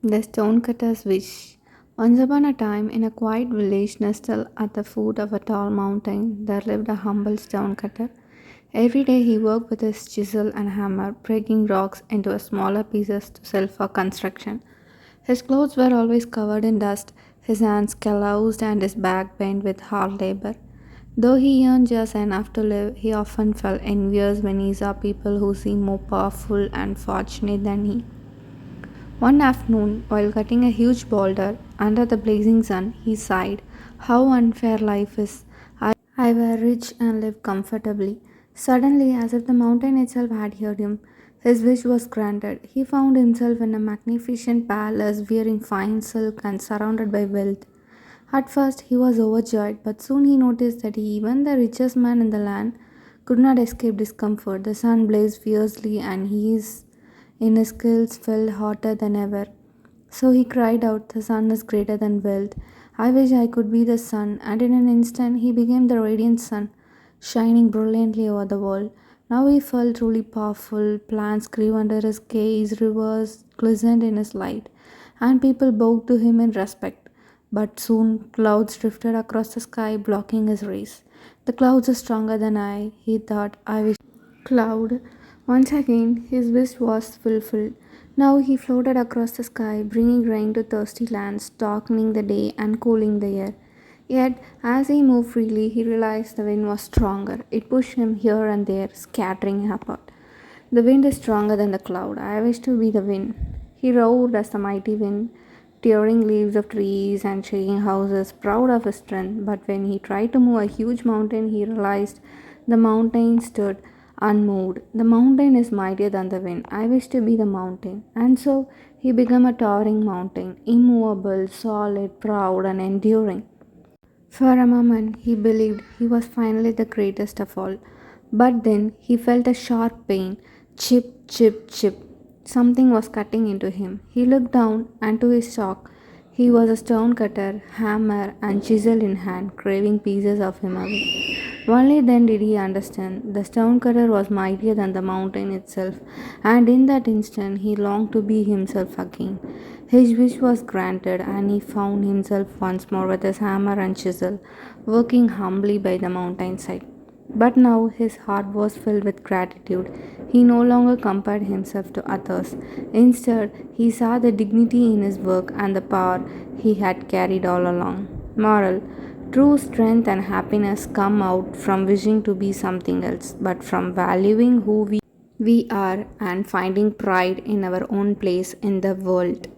The Stonecutter's Wish. Once upon a time, in a quiet village nestled at the foot of a tall mountain, there lived a humble stonecutter. Every day he worked with his chisel and hammer, breaking rocks into smaller pieces to sell for construction. His clothes were always covered in dust, his hands calloused, and his back bent with hard labor. Though he earned just enough to live, he often felt envious when he saw people who seemed more powerful and fortunate than he. One afternoon, while cutting a huge boulder under the blazing sun, he sighed, "How unfair life is! I were rich and lived comfortably." Suddenly, as if the mountain itself had heard him, his wish was granted. He found himself in a magnificent palace wearing fine silk and surrounded by wealth. At first, he was overjoyed, but soon he noticed that even the richest man in the land could not escape discomfort. The sun blazed fiercely, and in his skills felt hotter than ever. So he cried out, "The sun is greater than wealth. I wish I could be the sun." And in an instant, he became the radiant sun, shining brilliantly over the world. Now he felt truly powerful. Plants grew under his gaze, rivers glistened in his light, and people bowed to him in respect. But soon clouds drifted across the sky, blocking his rays. "The clouds are stronger than I," he thought. "I wish cloud." Once again, his wish was fulfilled. Now he floated across the sky, bringing rain to thirsty lands, darkening the day and cooling the air. Yet, as he moved freely, he realized the wind was stronger. It pushed him here and there, scattering him apart. "The wind is stronger than the cloud. I wish to be the wind." He roared as the mighty wind, tearing leaves of trees and shaking houses, proud of his strength. But when he tried to move a huge mountain, he realized the mountain stood unmoved. "The mountain is mightier than the wind. I wish to be the mountain." And so he became a towering mountain, immovable, solid, proud, and enduring. For a moment, he believed he was finally the greatest of all. But then he felt a sharp pain. Chip, chip, chip. Something was cutting into him. He looked down, and to his shock, he was a stone cutter, hammer, and chisel in hand, craving pieces of him away. Only then did he understand. The stone cutter was mightier than the mountain itself, and in that instant he longed to be himself again. His wish was granted, and he found himself once more with his hammer and chisel, working humbly by the mountainside. But now his heart was filled with gratitude. He no longer compared himself to others. Instead, he saw the dignity in his work and the power he had carried all along. Moral: true strength and happiness come out from wishing to be something else, but from valuing who we are and finding pride in our own place in the world.